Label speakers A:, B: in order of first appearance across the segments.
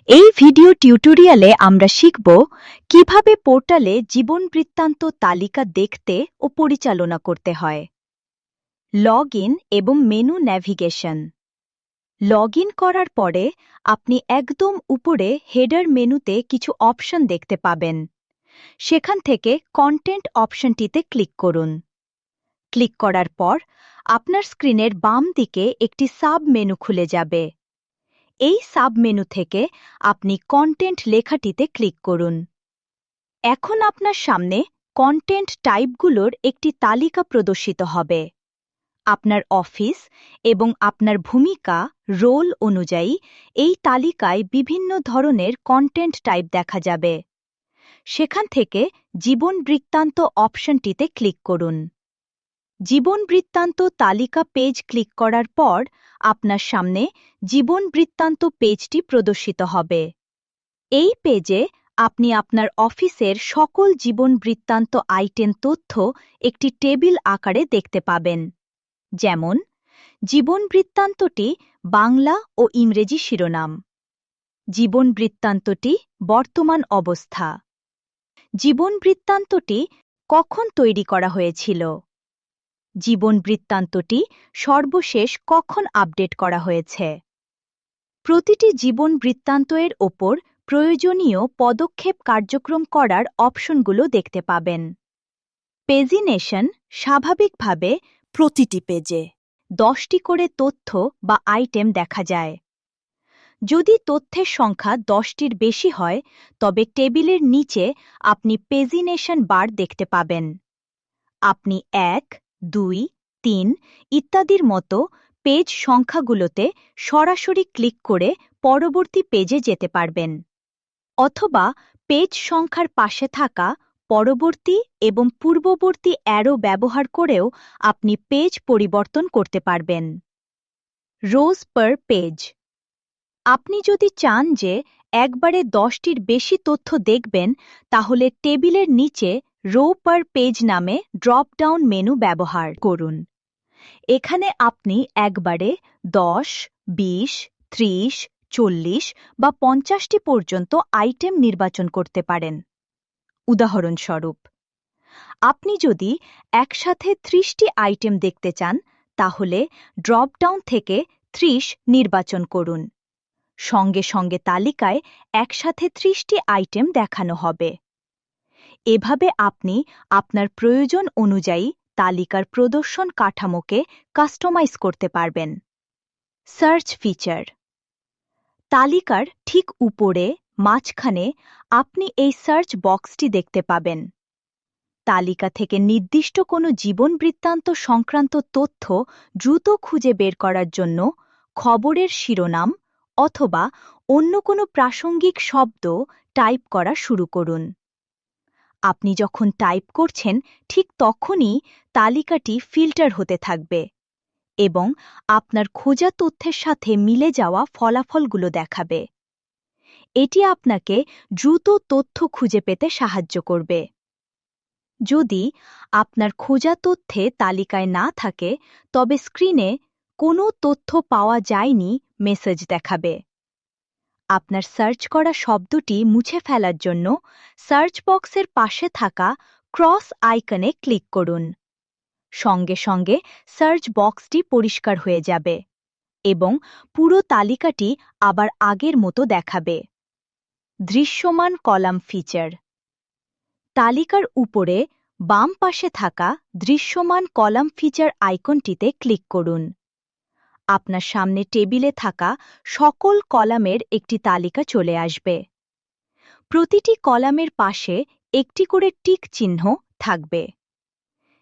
A: এই ভিডিও টিউটোরিয়ালে আমরা শিখব কিভাবে পোর্টালে জীবন বৃত্তান্ত তালিকা দেখতে ও পরিচালনা করতে হয়। লগ ইন এবং মেনু ন্যাভিগেশন। লগ ইন করার পরে আপনি একদম উপরে হেডার মেনুতে কিছু অপশন দেখতে পাবেন। সেখান থেকে কন্টেন্ট অপশনটিতে ক্লিক করুন। ক্লিক করার পর আপনার স্ক্রিনের বাম দিকে একটি সাব মেনু খুলে যাবে। এই সাব মেনু থেকে আপনি কন্টেন্ট লেখাটিতে ক্লিক করুন। এখন আপনার সামনে কন্টেন্ট টাইপগুলোর একটি তালিকা প্রদর্শিত হবে। আপনার অফিস এবং আপনার ভূমিকা রোল অনুযায়ী এই তালিকায় বিভিন্ন ধরনের কন্টেন্ট টাইপ দেখা যাবে। সেখান থেকে জীবন বৃত্তান্ত অপশনটিতে ক্লিক করুন। জীবন বৃত্তান্ত তালিকা পেজ ক্লিক করার পর আপনার সামনে জীবন বৃত্তান্ত পেজটি প্রদর্শিত হবে। এই পেজে আপনি আপনার অফিসের সকল জীবন বৃত্তান্ত আইটেম তথ্য একটি টেবিল আকারে দেখতে পাবেন। যেমন জীবন বৃত্তান্তটি বাংলা ও ইংরেজি শিরোনাম, জীবন বৃত্তান্তটি বর্তমান অবস্থা, জীবন বৃত্তান্তটি কখন তৈরি করা হয়েছিল, জীবন বৃত্তান্তটি সর্বশেষ কখন আপডেট করা হয়েছে। প্রতিটি জীবন বৃত্তান্তের ওপর প্রয়োজনীয় পদক্ষেপ কার্যক্রম করার অপশনগুলো দেখতে পাবেন। পেজিনেশন স্বাভাবিকভাবে প্রতিটি পেজে 10টি করে তথ্য বা আইটেম দেখা যায়। যদি তথ্যের সংখ্যা 10টির বেশি হয় তবে টেবিলের নিচে আপনি পেজিনেশন বার দেখতে পাবেন। আপনি 1, 2, 3 ইত্যাদির মতো পেজ সংখ্যাগুলোতে সরাসরি ক্লিক করে পরবর্তী পেজে যেতে পারবেন, অথবা পেজ সংখ্যার পাশে থাকা পরবর্তী এবং পূর্ববর্তী অ্যারো ব্যবহার করেও আপনি পেজ পরিবর্তন করতে পারবেন। রোজ পার পেজ। আপনি যদি চান যে একবারে 10টির বেশি তথ্য দেখবেন তাহলে টেবিলের নিচে রো পার পেজ নামে ড্রপ ডাউন মেনু ব্যবহার করুন। এখানে আপনি একবারে 10, 20, 30, 40 বা 50টি পর্যন্ত আইটেম নির্বাচন করতে পারেন। উদাহরণস্বরূপ, আপনি যদি একসাথে 30টি আইটেম দেখতে চান তাহলে ড্রপ ডাউন থেকে 30 নির্বাচন করুন। সঙ্গে সঙ্গে তালিকায় একসাথে 30টি আইটেম দেখানো হবে। এভাবে আপনি আপনার প্রয়োজন অনুযায়ী তালিকার প্রদর্শন কাঠামোকে কাস্টমাইজ করতে পারবেন। Search feature. তালিকার ঠিক উপরে মাঝখানে আপনি এই সার্চ বক্সটি দেখতে পাবেন। তালিকা থেকে নির্দিষ্ট কোনো জীবন বৃত্তান্ত সংক্রান্ত তথ্য দ্রুত খুঁজে বের করার জন্য খবরের শিরোনাম অথবা অন্য কোনো প্রাসঙ্গিক শব্দ টাইপ করা শুরু করুন। আপনি যখন টাইপ করছেন ঠিক তখনই তালিকাটি ফিল্টার হতে থাকবে এবং আপনার খোঁজা তথ্যের সাথে মিলে যাওয়া ফলাফলগুলো দেখাবে। এটি আপনাকে দ্রুত তথ্য খুঁজে পেতে সাহায্য করবে। যদি আপনার খোঁজা তথ্যে তালিকায় না থাকে তবে স্ক্রিনে কোনো তথ্য পাওয়া যায়নি মেসেজ দেখাবে। আপনার সার্চ করা শব্দটি মুছে ফেলার জন্য সার্চ বক্সের পাশে থাকা ক্রস আইকনে ক্লিক করুন। সঙ্গে সঙ্গে সার্চ বক্সটি পরিষ্কার হয়ে যাবে এবং পুরো তালিকাটি আবার আগের মতো দেখাবে। দৃশ্যমান কলাম ফিচার। তালিকার উপরে বাম পাশে থাকা দৃশ্যমান কলাম ফিচার আইকনটিতে ক্লিক করুন। আপনার সামনে টেবিলে থাকা সকল কলামের একটি তালিকা চলে আসবে। প্রতিটি কলামের পাশে একটি করে টিক চিহ্ন থাকবে।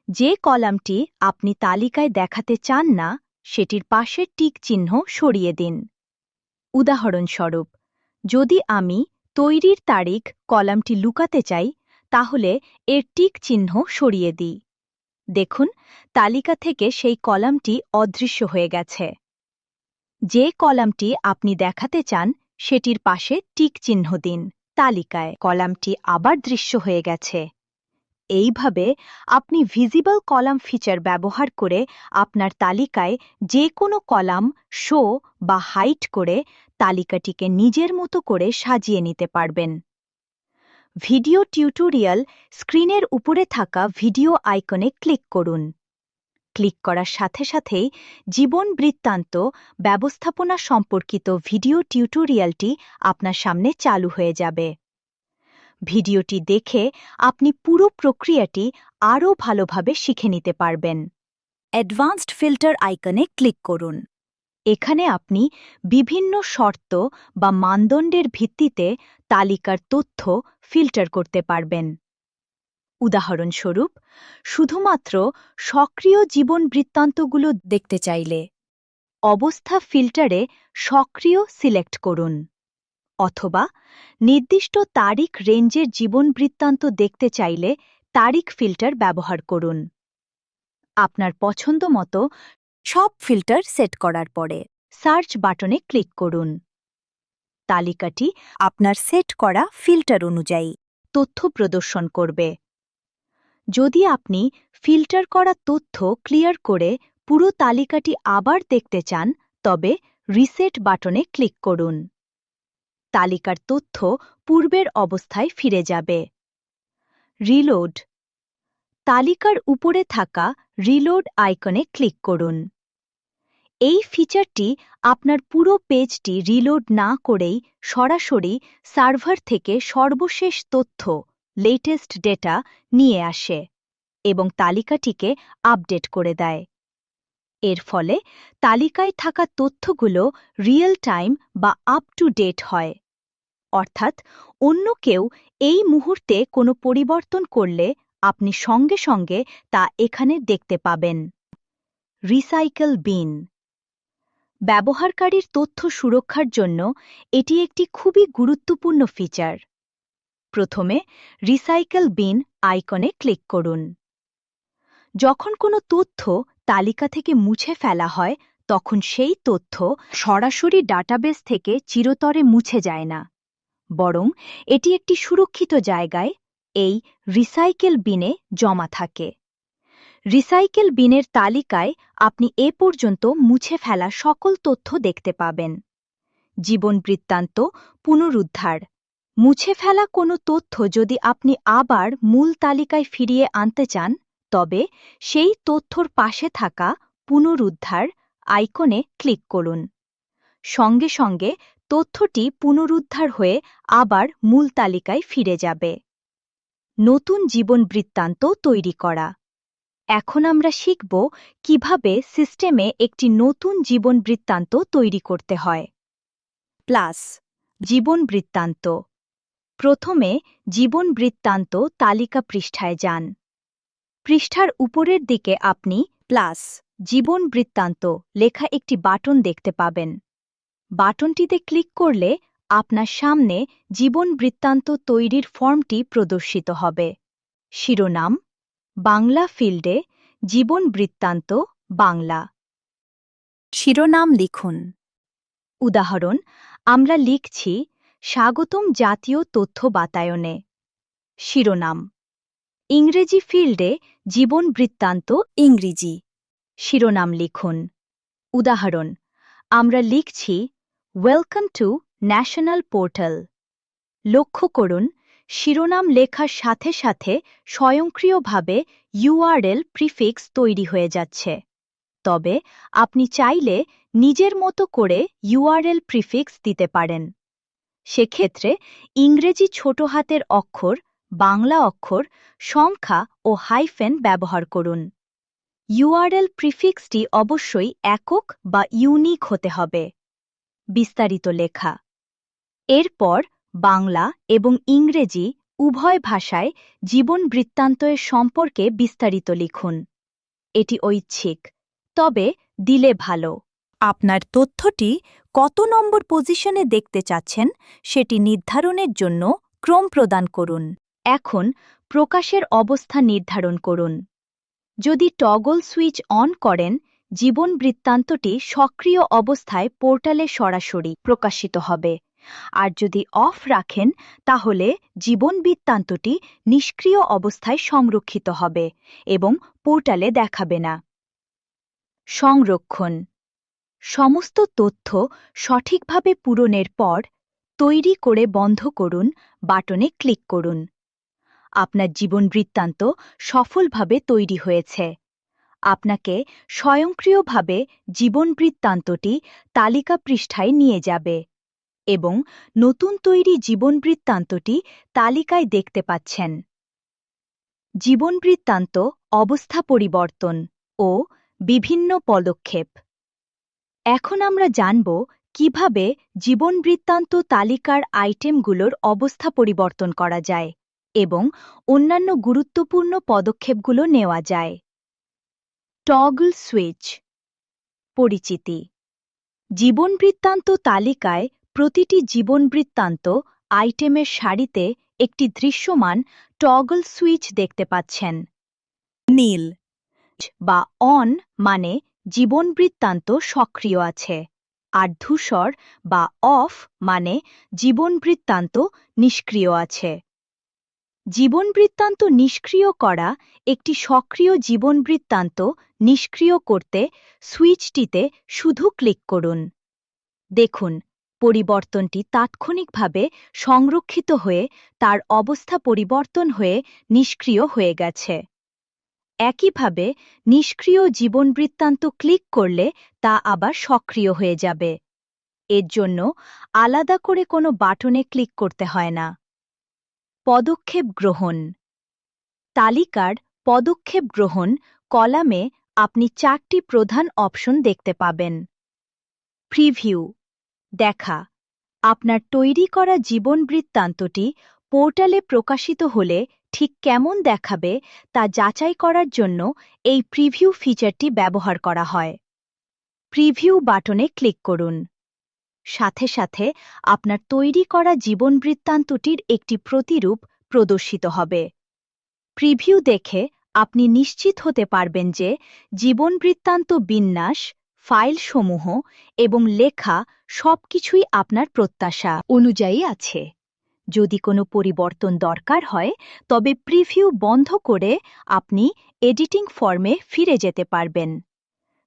A: যে কলামটি আপনি তালিকায় দেখাতে চান না সেটির পাশে টিক চিহ্ন সরিয়ে দিন। উদাহরণস্বরূপ, যদি আমি তৈরির তারিখ কলামটি লুকাতে চাই তাহলে এর টিক চিহ্ন সরিয়ে দিই। দেখুন, তালিকা থেকে সেই কলামটি অদৃশ্য হয়ে গেছে। যে কলামটি আপনি দেখাতে চান সেটির পাশে টিক চিহ্ন দিন। তালিকায় কলামটি আবার দৃশ্য হয়ে গেছে। এইভাবে আপনি ভিজিবল কলাম ফিচার ব্যবহার করে আপনার তালিকায় যে কোনো কলাম শো বা হাইড করে তালিকাটিকে নিজের মতো করে সাজিয়ে নিতে পারবেন। ভিডিও টিউটোরিয়াল স্ক্রিনের উপরে থাকা ভিডিও আইকনে ক্লিক করুন। ক্লিক করার সাথে সাথেই জীবন বৃত্তান্ত ব্যবস্থাপনা সম্পর্কিত ভিডিও টিউটোরিয়ালটি আপনার সামনে চালু হয়ে যাবে। ভিডিওটি দেখে আপনি পুরো প্রক্রিয়াটি আরও ভালোভাবে শিখে নিতে পারবেন। অ্যাডভান্সড ফিল্টার আইকনে ক্লিক করুন। এখানে আপনি বিভিন্ন শর্ত বা মানদণ্ডের ভিত্তিতে তালিকার তথ্য ফিল্টার করতে পারবেন। উদাহরণস্বরূপ, শুধুমাত্র সক্রিয় জীবন বৃত্তান্তগুলো দেখতে চাইলে অবস্থা ফিল্টারে সক্রিয় সিলেক্ট করুন, অথবা নির্দিষ্ট তারিখ রেঞ্জের জীবন বৃত্তান্ত দেখতে চাইলে তারিখ ফিল্টার ব্যবহার করুন। আপনার পছন্দ মতো সব ফিল্টার সেট করার পরে সার্চ বাটনে ক্লিক করুন। তালিকাটি আপনার সেট করা ফিল্টার অনুযায়ী তথ্য প্রদর্শন করবে। যদি আপনি ফিল্টার করা তথ্য ক্লিয়ার করে পুরো তালিকাটি আবার দেখতে চান, তবে রিসেট বাটনে ক্লিক করুন। তালিকার তথ্য পূর্বের অবস্থায় ফিরে যাবে। রিলোড। তালিকার উপরে থাকা রিলোড আইকনে ক্লিক করুন। এই ফিচারটি আপনার পুরো পেজটি রিলোড না করেই সরাসরি সার্ভার থেকে সর্বশেষ তথ্য, লেটেস্ট ডেটা নিয়ে আসে এবং তালিকাটিকে আপডেট করে দেয়। এর ফলে তালিকায় থাকা তথ্যগুলো রিয়েল টাইম বা আপ টু ডেট হয়, অর্থাৎ অন্য কেউ এই মুহূর্তে কোনো পরিবর্তন করলে আপনি সঙ্গে সঙ্গে তা এখানে দেখতে পাবেন। Recycle bin. ব্যবহারকারীর তথ্য সুরক্ষার জন্য এটি একটি খুবই গুরুত্বপূর্ণ ফিচার। প্রথমে রিসাইকেল বিন আইকনে ক্লিক করুন। যখন কোনো তথ্য তালিকা থেকে মুছে ফেলা হয়, তখন সেই তথ্য সরাসরি ডাটাবেস থেকে চিরতরে মুছে যায় না, বরং এটি একটি সুরক্ষিত জায়গায়, এই রিসাইকেল বিনে জমা থাকে। রিসাইকেল বিনের তালিকায় আপনি এ পর্যন্ত মুছে ফেলা সকল তথ্য দেখতে পাবেন। জীবন বৃত্তান্ত পুনরুদ্ধার। মুছে ফেলা কোনো তথ্য যদি আপনি আবার মূল তালিকায় ফিরিয়ে আনতে চান, তবে সেই তথ্যর পাশে থাকা পুনরুদ্ধার আইকনে ক্লিক করুন। সঙ্গে সঙ্গে তথ্যটি পুনরুদ্ধার হয়ে আবার মূল তালিকায় ফিরে যাবে। নতুন জীবন বৃত্তান্ত তৈরি করা। এখন আমরা শিখব কিভাবে সিস্টেমে একটি নতুন জীবন বৃত্তান্ত তৈরি করতে হয়। প্লাস জীবন বৃত্তান্ত। প্রথমে জীবন বৃত্তান্ত তালিকা পৃষ্ঠায় যান। পৃষ্ঠার উপরের দিকে আপনি প্লাস জীবন বৃত্তান্ত লেখা একটি বাটন দেখতে পাবেন। বাটনটিতে ক্লিক করলে আপনার সামনে জীবন বৃত্তান্ত তৈরির ফর্মটি প্রদর্শিত হবে। শিরোনাম বাংলা ফিল্ডে জীবন বৃত্তান্ত বাংলা। শিরোনাম লিখুন। উদাহরণ, আমরা লিখছি স্বাগতম জাতীয় তথ্য বাতায়নে। শিরোনাম। ইংরেজি ফিল্ডে জীবন বৃত্তান্ত ইংরেজি। শিরোনাম লিখুন। উদাহরণ, আমরা লিখছি ওয়েলকাম টু ন্যাশনাল পোর্টাল। লক্ষ্য করুন, শিরোনাম লেখার সাথে সাথে স্বয়ংক্রিয়ভাবে ইউআরএল প্রিফিক্স তৈরি হয়ে যাচ্ছে। তবে আপনি চাইলে নিজের মতো করে ইউআরএল প্রিফিক্স দিতে পারেন। সেক্ষেত্রে ইংরেজি ছোট হাতের অক্ষর, বাংলা অক্ষর, সংখ্যা ও হাইফেন ব্যবহার করুন। ইউআরএল প্রিফিক্সটি অবশ্যই একক বা ইউনিক হতে হবে। বিস্তারিত লেখা। এরপর বাংলা এবং ইংরেজি উভয় ভাষায় জীবন বৃত্তান্তের সম্পর্কে বিস্তারিত লিখুন। এটি ঐচ্ছিক, তবে দিলে ভালো। আপনার তথ্যটি কত নম্বর পজিশনে দেখতে চাচ্ছেন সেটি নির্ধারণের জন্য ক্রম প্রদান করুন। এখন প্রকাশের অবস্থা নির্ধারণ করুন। যদি টগল সুইচ অন করেন, জীবন বৃত্তান্তটি সক্রিয় অবস্থায় পোর্টালে সরাসরি প্রকাশিত হবে, আর যদি অফ রাখেন তাহলে জীবন বৃত্তান্তটি নিষ্ক্রিয় অবস্থায় সংরক্ষিত হবে এবং পোর্টালে দেখাবে না। সংরক্ষণ। সমস্ত তথ্য সঠিকভাবে পূরণের পর তৈরি করে বন্ধ করুন বাটনে ক্লিক করুন। আপনার জীবন বৃত্তান্ত সফলভাবে তৈরি হয়েছে। আপনাকে স্বয়ংক্রিয়ভাবে জীবন বৃত্তান্তটি তালিকা পৃষ্ঠায় নিয়ে যাবে এবং নতুন তৈরি জীবন বৃত্তান্তটি তালিকায় দেখতে পাচ্ছেন। জীবন বৃত্তান্ত অবস্থা পরিবর্তন ও বিভিন্ন পদক্ষেপ। এখন আমরা জানব কিভাবে জীবন বৃত্তান্ত তালিকার আইটেমগুলোর অবস্থা পরিবর্তন করা যায় এবং অন্যান্য গুরুত্বপূর্ণ পদক্ষেপগুলো নেওয়া যায়। Toggle switch. পরিচিতি। জীবন বৃত্তান্ত তালিকায় প্রতিটি জীবন বৃত্তান্ত আইটেমের সারিতে একটি দৃশ্যমান টগল সুইচ দেখতে পাচ্ছেন। নীল বা অন মানে জীবন বৃত্তান্ত সক্রিয় আছে, আর ধূসর বা অফ মানে জীবন বৃত্তান্ত নিষ্ক্রিয় আছে। জীবন বৃত্তান্ত নিষ্ক্রিয় করা একটি সক্রিয় জীবন বৃত্তান্ত নিষ্ক্রিয় করতে সুইচটিতে শুধু ক্লিক করুন। দেখুন, পরিবর্তনটি তাৎক্ষণিকভাবে সংরক্ষিত হয়ে তার অবস্থা পরিবর্তন হয়ে নিষ্ক্রিয় হয়ে গেছে। একইভাবে নিষ্ক্রিয় জীবন বৃত্তান্ত ক্লিক করলে তা আবার সক্রিয় হয়ে যাবে। এর জন্য আলাদা করে কোনো বাটনে ক্লিক করতে হয় না। পদক্ষেপ গ্রহণ। তালিকার পদক্ষেপ গ্রহণ কলামে আপনি 4টি প্রধান অপশন দেখতে পাবেন। প্রিভিউ দেখা। আপনার তৈরি করা জীবন বৃত্তান্তটি পোর্টালে প্রকাশিত হলে ঠিক কেমন দেখাবে তা যাচাই করার জন্য এই প্রিভিউ ফিচারটি ব্যবহার করা হয়। প্রিভিউ বাটনে ক্লিক করুন। সাথে সাথে আপনার তৈরি করা জীবন বৃত্তান্তটির একটি প্রতিরূপ প্রদর্শিত হবে। প্রিভিউ দেখে আপনি নিশ্চিত হতে পারবেন যে জীবন বৃত্তান্ত বিন্যাস, ফাইলসমূহ এবং লেখা সবকিছুই আপনার প্রত্যাশা অনুযায়ী আছে। যদি কোনো পরিবর্তন দরকার হয় তবে প্রিভিউ বন্ধ করে আপনি এডিটিং ফর্মে ফিরে যেতে পারবেন।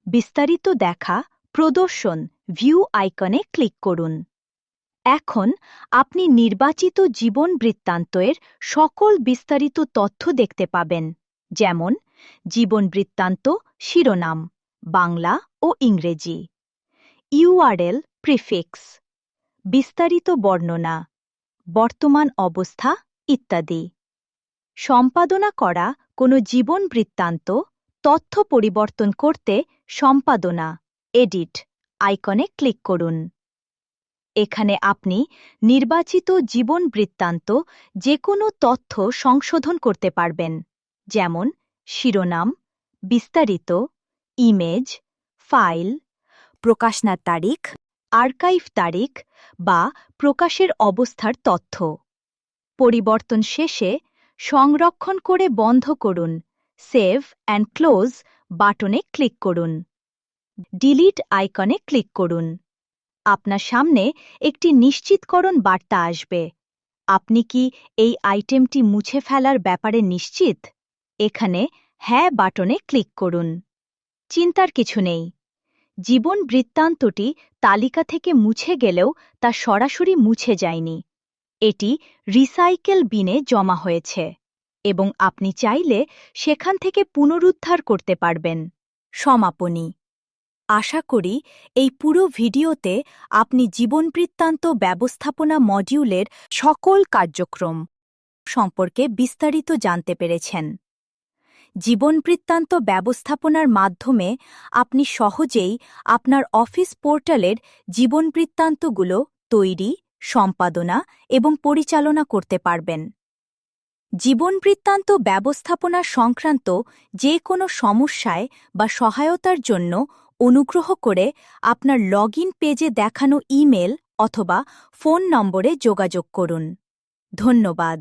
A: বিস্তারিত দেখা প্রদর্শন ভিউ আইকনে ক্লিক করুন। এখন আপনি নির্বাচিত জীবন বৃত্তান্তের সকল বিস্তারিত তথ্য দেখতে পাবেন, যেমন জীবন বৃত্তান্ত শিরোনাম বাংলা ও ইংরেজি, ইউআরএল প্রিফিক্স, বিস্তারিত বর্ণনা, বর্তমান অবস্থা ইত্যাদি। সম্পাদনা করা কোনো জীবন বৃত্তান্ত তথ্য পরিবর্তন করতে সম্পাদনা এডিট আইকনে ক্লিক করুন। এখানে আপনি নির্বাচিত জীবন বৃত্তান্ত যে কোনো তথ্য সংশোধন করতে পারবেন, যেমন শিরোনাম, বিস্তারিত, ইমেজ, ফাইল, প্রকাশনার তারিখ, আর্কাইভ তারিখ বা প্রকাশের অবস্থার তথ্য। পরিবর্তন শেষে সংরক্ষণ করে বন্ধ করুন সেভ অ্যান্ড ক্লোজ বাটনে ক্লিক করুন। ডিলিট আইকনে ক্লিক করুন। আপনার সামনে একটি নিশ্চিতকরণ বার্তা আসবে। আপনি কি এই আইটেমটি মুছে ফেলার ব্যাপারে নিশ্চিত? এখানে হ্যাঁ বাটনে ক্লিক করুন। চিন্তার কিছু নেই। জীবন বৃত্তান্তটি তালিকা থেকে মুছে গেলেও তা সরাসরি মুছে যায়নি। এটি রিসাইকেল বিনে জমা হয়েছে এবং আপনি চাইলে সেখান থেকে পুনরুদ্ধার করতে পারবেন। সমাপনী। আশা করি এই পুরো ভিডিওতে আপনি জীবন বৃত্তান্ত ব্যবস্থাপনা মডিউলের সকল কার্যক্রম সম্পর্কে বিস্তারিত জানতে পেরেছেন। জীবন বৃত্তান্ত ব্যবস্থাপনার মাধ্যমে আপনি সহজেই আপনার অফিস পোর্টালের জীবন বৃত্তান্তগুলো তৈরি, সম্পাদনা এবং পরিচালনা করতে পারবেন। জীবন বৃত্তান্ত ব্যবস্থাপনা সংক্রান্ত যে কোনো সমস্যায় বা সহায়তার জন্য অনুগ্রহ করে আপনার লগইন পেজে দেখানো ইমেল অথবা ফোন নম্বরে যোগাযোগ করুন। ধন্যবাদ।